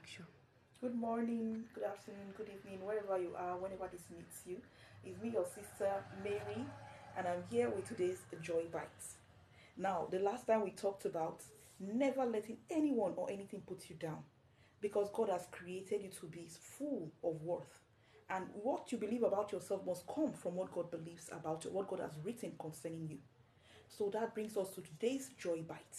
action. Good morning, good afternoon, good evening, wherever you are, whenever this meets you. It's me, your sister Mary, and I'm here with today's Joy Bites. Now, the last time we talked about never letting anyone or anything put you down because God has created you to be full of worth. And what you believe about yourself must come from what God believes about you, what God has written concerning you. So that brings us to today's Joy Bite.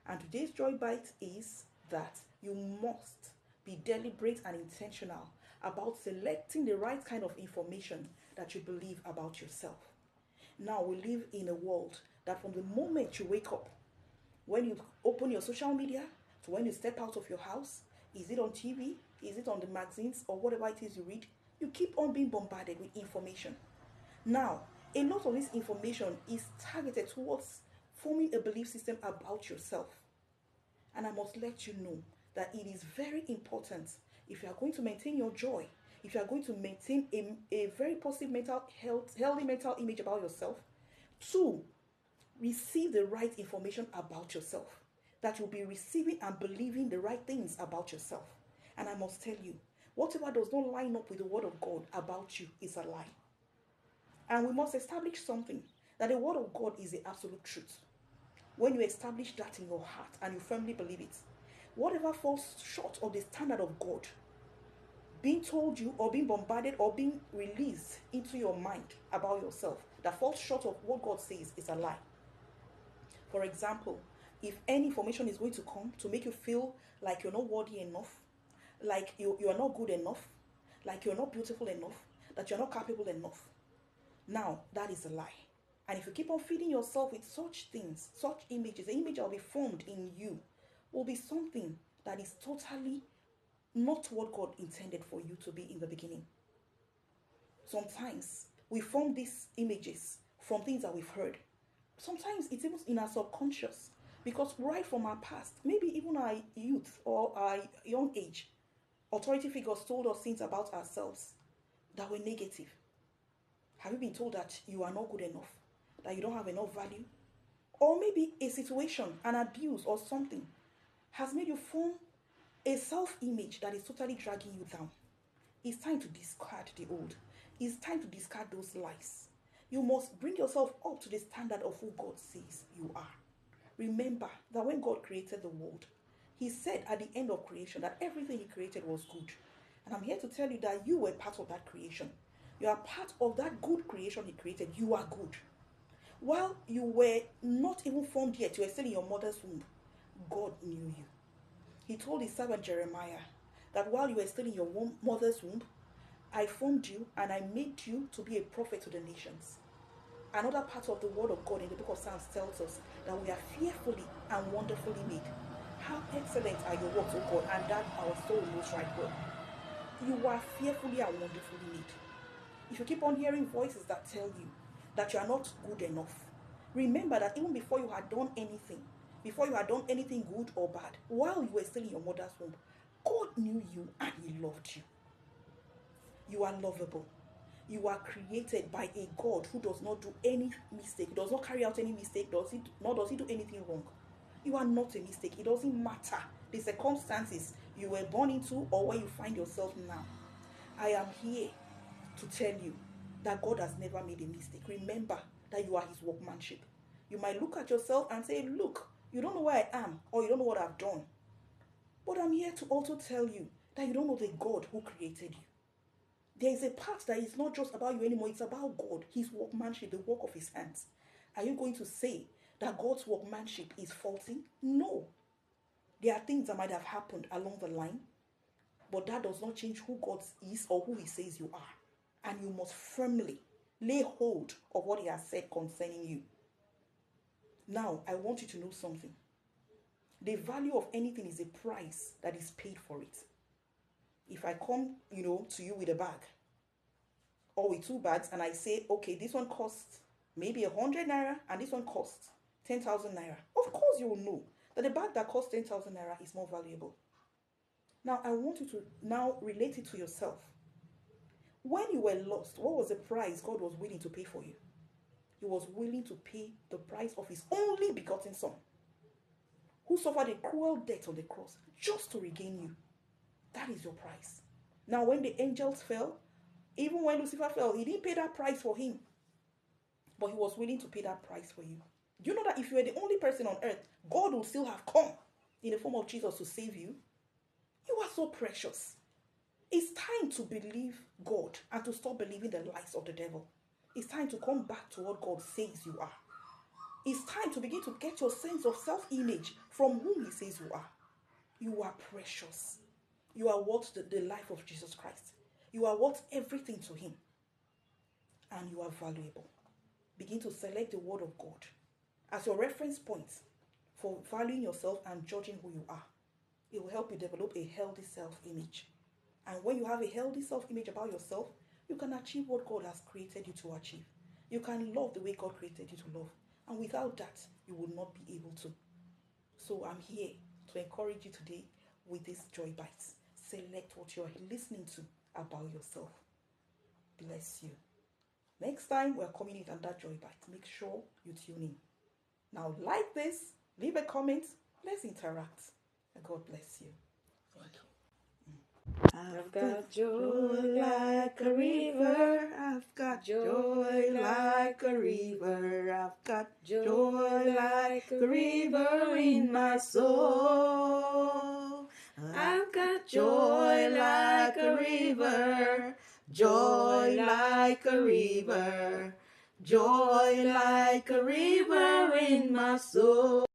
And today's Joy Bite is that you must be deliberate and intentional about selecting the right kind of information that you believe about yourself. Now, we live in a world that from the moment you wake up, when you open your social media, to when you step out of your house, is it on TV, is it on the magazines, or whatever it is you read, you keep on being bombarded with information. Now, a lot of this information is targeted towards forming a belief system about yourself. And I must let you know that it is very important if you are going to maintain your joy, if you are going to maintain a very positive mental health, healthy mental image about yourself, to receive the right information about yourself, that you'll be receiving and believing the right things about yourself. And I must tell you, whatever does not line up with the word of God about you is a lie. And we must establish something, that the word of God is the absolute truth. When you establish that in your heart and you firmly believe it, whatever falls short of the standard of God being told you or being bombarded or being released into your mind about yourself that falls short of what God says is a lie. For example, if any information is going to come to make you feel like you're not worthy enough, like you are not good enough, like you're not beautiful enough, that you're not capable enough, now that is a lie. And if you keep on feeding yourself with such things, such images, the image that will be formed in you will be something that is totally not what God intended for you to be in the beginning. Sometimes we form these images from things that we've heard. Sometimes it's even in our subconscious because right from our past, maybe even our youth or our young age, authority figures told us things about ourselves that were negative. Have you been told that you are not good enough, that you don't have enough value? Or maybe a situation, an abuse or something has made you form a self image that is totally dragging you down. It's time to discard the old. It's time to discard those lies. You must bring yourself up to the standard of who God says you are. Remember that when God created the world, He said at the end of creation that everything He created was good. And I'm here to tell you that you were part of that creation. You are part of that good creation He created. You are good. While you were not even formed yet, you were still in your mother's womb, God knew you. He told His servant Jeremiah that while you were still in your mother's womb, I formed you and I made you to be a prophet to the nations. Another part of the word of God in the book of Psalms tells us that we are fearfully and wonderfully made. How excellent are your works, O God, and that our soul knows right well. You are fearfully and wonderfully made. If you keep on hearing voices that tell you that you are not good enough, remember that even before you had done anything, before you had done anything good or bad, while you were still in your mother's womb, God knew you and He loved you. You are lovable. You are created by a God who does not do any mistake, does not carry out any mistake, nor does He do anything wrong. You are not a mistake. It doesn't matter the circumstances you were born into or where you find yourself now. I am here to tell you that God has never made a mistake. Remember that you are His workmanship. You might look at yourself and say, look, you don't know where I am or you don't know what I've done. But I'm here to also tell you that you don't know the God who created you. There is a part that is not just about you anymore. It's about God, His workmanship, the work of His hands. Are you going to say that God's workmanship is faulty? No. There are things that might have happened along the line, but that does not change who God is or who He says you are. And you must firmly lay hold of what He has said concerning you. Now, I want you to know something. The value of anything is a price that is paid for it. If I come, to you with a bag or with two bags and I say, okay, this one costs maybe 100 naira and this one costs 10,000 naira, of course you will know that the bag that costs 10,000 naira is more valuable. Now, I want you to now relate it to yourself. When you were lost, what was the price God was willing to pay for you? He was willing to pay the price of His only begotten Son, who suffered a cruel death on the cross just to regain you. That is your price. Now, when the angels fell, even when Lucifer fell, he didn't pay that price for him, but he was willing to pay that price for you. Do you know that if you were the only person on earth, God would still have come in the form of Jesus to save you? You are so precious. It's time to believe God and to stop believing the lies of the devil. It's time to come back to what God says you are. It's time to begin to get your sense of self-image from whom he says you are. You are precious. You are worth the life of Jesus Christ. You are worth everything to him. And you are valuable. Begin to select the word of God as your reference point for valuing yourself and judging who you are. It will help you develop a healthy self-image. And when you have a healthy self-image about yourself, you can achieve what God has created you to achieve. You can love the way God created you to love. And without that, you will not be able to. So I'm here to encourage you today with these joy bites. Select what you are listening to about yourself. Bless you. Next time we're coming in another joy bite. Make sure you tune in. Now like this, leave a comment, let's interact. And God bless you. Thank you. I've got joy like a river. I've got joy like a river. I've got joy like a river in my soul. I've got joy like a river. Joy like a river. Joy like a river in my soul.